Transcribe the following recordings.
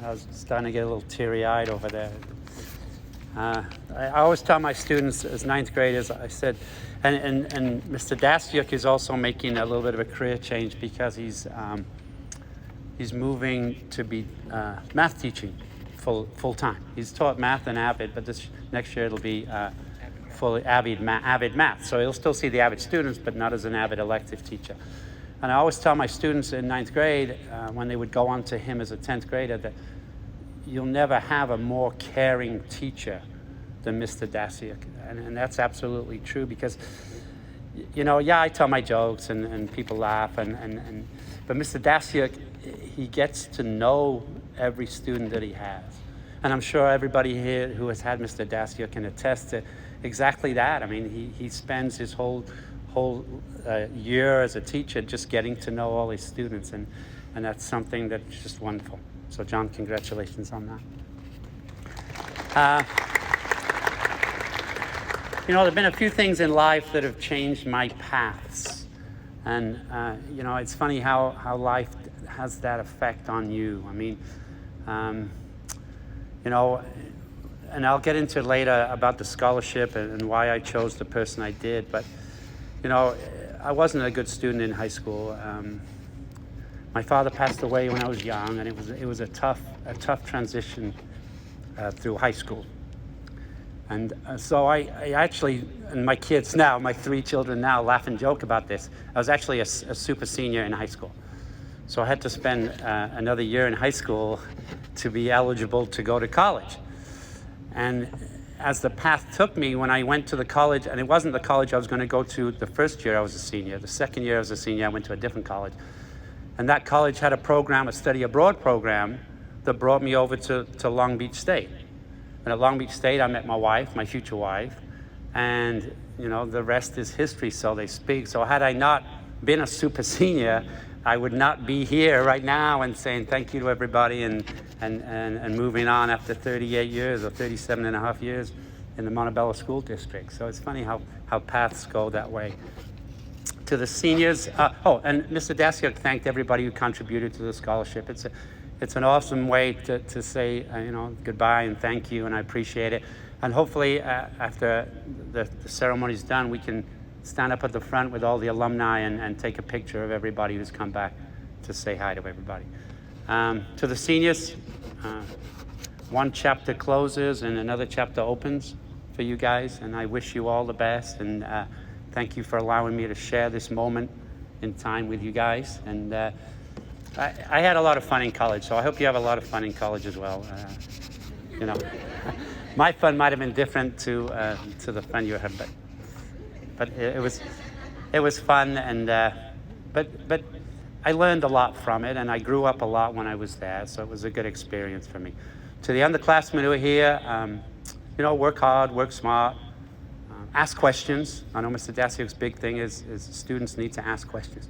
I was starting to get a little teary-eyed over there. I always tell my students as ninth graders, I said, and Mr. Dasyuk is also making a little bit of a career change because he's moving to be math teaching full time. He's taught math and Avid, but this next year it'll be fully Avid math. So he'll still see the Avid students, but not as an Avid elective teacher. And I always tell my students in ninth grade, when they would go on to him as a 10th grader, that you'll never have a more caring teacher than Mr. Dasyuk. And that's absolutely true because, you know, yeah, I tell my jokes and people laugh, but Mr. Dasyuk, he gets to know every student that he has. And I'm sure everybody here who has had Mr. Dasyuk can attest to exactly that. I mean, he spends his whole year as a teacher just getting to know all his students, and that's something that's just wonderful. So John, congratulations on that. You know, there have been a few things in life that have changed my paths. And, you know, it's funny how life has that effect on you. I mean, you know, and I'll get into it later about the scholarship and why I chose the person I did. But, you know, I wasn't a good student in high school. My father passed away when I was young, and it was a tough transition through high school. And so I actually, and my kids now, my 3 children now, laugh and joke about this. I was actually a super senior in high school. So I had to spend another year in high school to be eligible to go to college. And as the path took me, when I went to the college, and it wasn't the college I was going to go to the first year I was a senior. The second year I was a senior, I went to a different college. And that college had a program, a study abroad program, that brought me over to Long Beach State. And at Long Beach State, I met my wife, my future wife, and, you know, the rest is history, so they speak. So had I not been a super senior, I would not be here right now and saying thank you to everybody and moving on after 38 years or 37 and a half years in the Montebello School District. So it's funny how paths go that way. To the seniors, and Mr. Dasyuk thanked everybody who contributed to the scholarship. It's an awesome way to say, you know, goodbye and thank you, and I appreciate it. And hopefully, after the ceremony's done, we can stand up at the front with all the alumni and take a picture of everybody who's come back to say hi to everybody. To the seniors, one chapter closes and another chapter opens for you guys, and I wish you all the best, and thank you for allowing me to share this moment in time with you guys. And I had a lot of fun in college, so I hope you have a lot of fun in college as well. You know, my fun might have been different to the fun you had, but it was fun, and but I learned a lot from it, and I grew up a lot when I was there, so it was a good experience for me. To the underclassmen who are here, you know, work hard, work smart, ask questions. I know Mr. Dasyuk's big thing is students need to ask questions.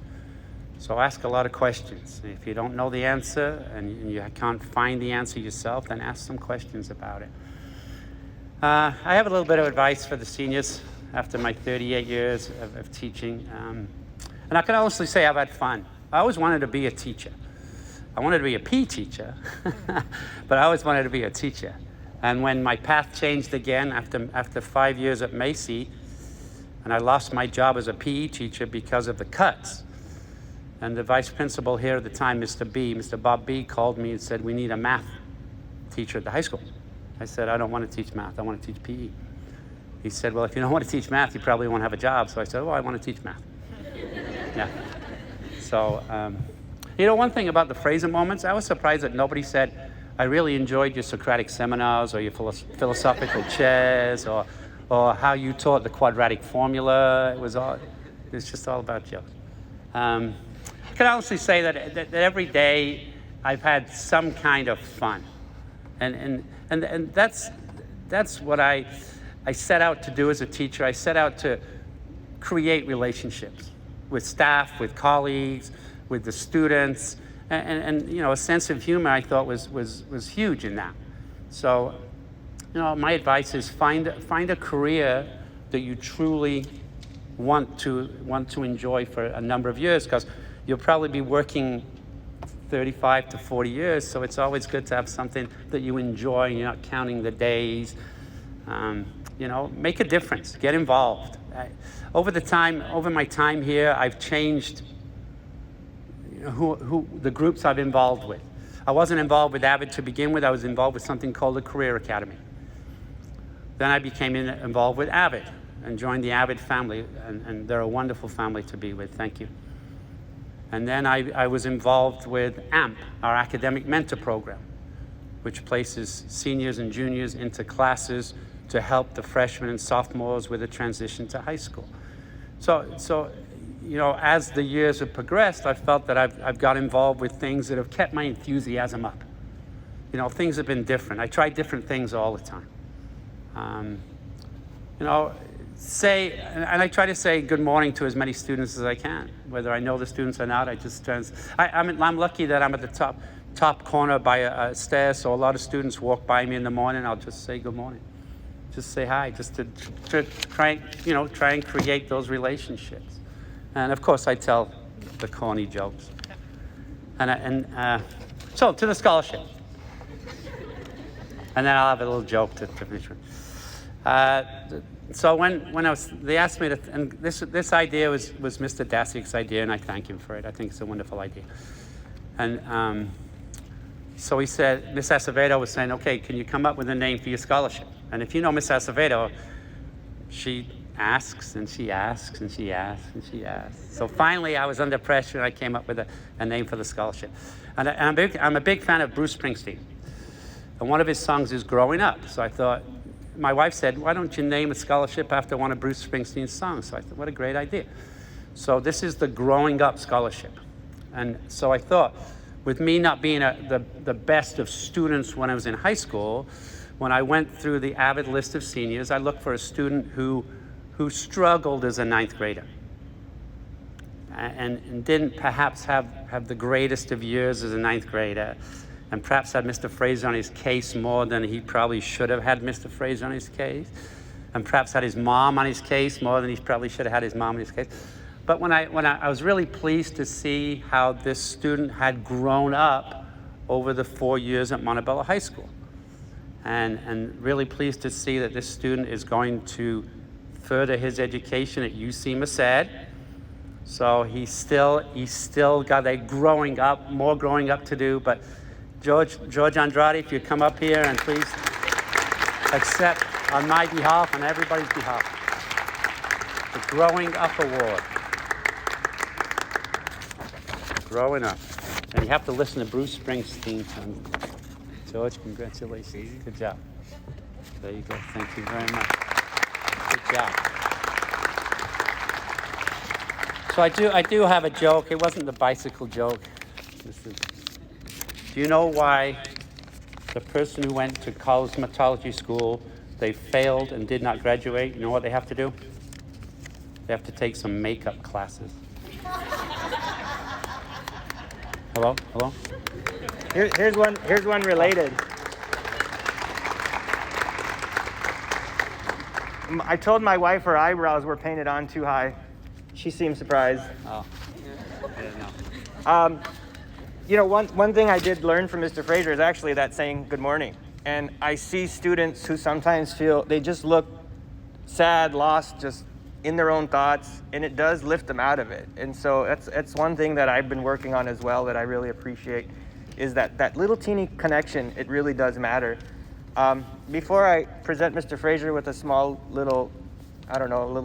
So ask a lot of questions. If you don't know the answer and you can't find the answer yourself, then ask some questions about it. I have a little bit of advice for the seniors after my 38 years of teaching. And I can honestly say I've had fun. I always wanted to be a teacher. I wanted to be a PE teacher, but I always wanted to be a teacher. And when my path changed again after 5 years at Macy, and I lost my job as a PE teacher because of the cuts, and the vice principal here at the time, Mr. Bob B, called me and said, we need a math teacher at the high school. I said, I don't want to teach math, I want to teach PE. He said, well, if you don't want to teach math, you probably won't have a job. So I said, well, I want to teach math. Yeah. So, you know, one thing about the Fraser moments, I was surprised that nobody said, I really enjoyed your Socratic seminars or your philosophical chairs or how you taught the quadratic formula. It was just all about jokes. I can honestly say that every day I've had some kind of fun, and that's what I set out to do as a teacher. I set out to create relationships with staff, with colleagues, with the students, and you know, a sense of humor I thought was huge in that. So, you know, my advice is find a career that you truly want to enjoy for a number of years, because you'll probably be working 35 to 40 years, so it's always good to have something that you enjoy and you're not counting the days. You know, make a difference, get involved. Over my time here, I've changed who the groups I've involved with. I wasn't involved with AVID to begin with. I was involved with something called the Career Academy. Then I became involved with AVID and joined the AVID family, and they're a wonderful family to be with. Thank you. And then I was involved with AMP, our academic mentor program, which places seniors and juniors into classes to help the freshmen and sophomores with a transition to high school. So you know, as the years have progressed, I felt that I've got involved with things that have kept my enthusiasm up. You know, things have been different. I try different things all the time. You know, and I try to say good morning to as many students as I can. Whether I know the students or not, I'm lucky that I'm at the top corner by a stair, so a lot of students walk by me in the morning. I'll just say good morning, just say hi, just to try and create those relationships. And of course, I tell the corny jokes. So to the scholarship, and then I'll have a little joke to finish with. So when they asked me to, and this idea was Mr. Dassic's idea, and I thank him for it. I think it's a wonderful idea. And so he said, Miss Acevedo was saying, okay, can you come up with a name for your scholarship? And if you know Miss Acevedo, she asks and she asks and she asks and she asks. So finally, I was under pressure and I came up with a name for the scholarship. And I'm a big fan of Bruce Springsteen. And one of his songs is Growing Up. So I thought, my wife said, why don't you name a scholarship after one of Bruce Springsteen's songs? So I thought, what a great idea. So this is the Growing Up Scholarship. And so I thought, with me not being the best of students when I was in high school, when I went through the AVID list of seniors, I looked for a student who struggled as a ninth grader and didn't perhaps have the greatest of years as a ninth grader, and perhaps had Mr. Fraser on his case more than he probably should have had Mr. Fraser on his case, and perhaps had his mom on his case more than he probably should have had his mom on his case. But when I was really pleased to see how this student had grown up over the 4 years at Montebello High School, and really pleased to see that this student is going to further his education at UC Merced. So he's still got more growing up to do. But George Andrade, if you come up here and please accept on my behalf and everybody's behalf the Growing Up Award. Growing Up. And you have to listen to Bruce Springsteen. George, congratulations. Good job. There you go. Thank you very much. Good job. So I do have a joke. It wasn't the bicycle joke. Do you know why the person who went to cosmetology school, they failed and did not graduate? You know what they have to do? They have to take some makeup classes. Hello? Here's one related. I told my wife her eyebrows were painted on too high. She seemed surprised. Oh, yeah, no. You know, one thing I did learn from Mr. Fraser is actually that saying good morning. And I see students who sometimes feel they just look sad, lost, just in their own thoughts, and it does lift them out of it. And so that's one thing that I've been working on as well that I really appreciate, is that little teeny connection. It really does matter. Before I present Mr. Fraser with a small little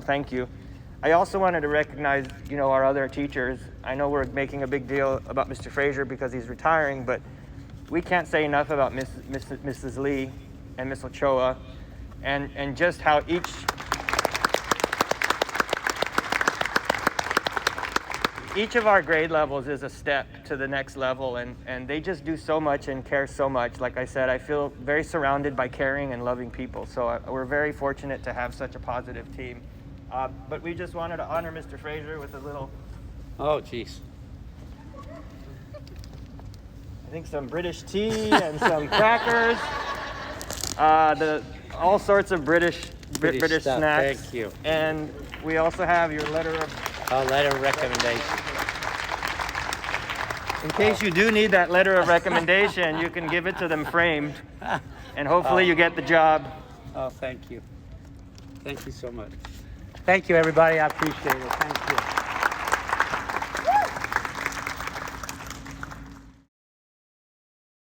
thank you, I also wanted to recognize, our other teachers. I know we're making a big deal about Mr. Fraser because he's retiring, but we can't say enough about Mrs. Lee and Miss Ochoa, and just how each of our grade levels is a step to the next level, and they just do so much and care so much. Like I said, I feel very surrounded by caring and loving people, so we're very fortunate to have such a positive team. But we just wanted to honor Mr. Fraser with a little... Oh, geez. I think some British tea and some crackers. All sorts of British stuff. snacks. Thank you. And we also have your letter of... A letter of recommendation. In case you do need that letter of recommendation, you can give it to them framed, and hopefully you get the job. Oh, thank you. Thank you so much. Thank you, everybody. I appreciate it. Thank you.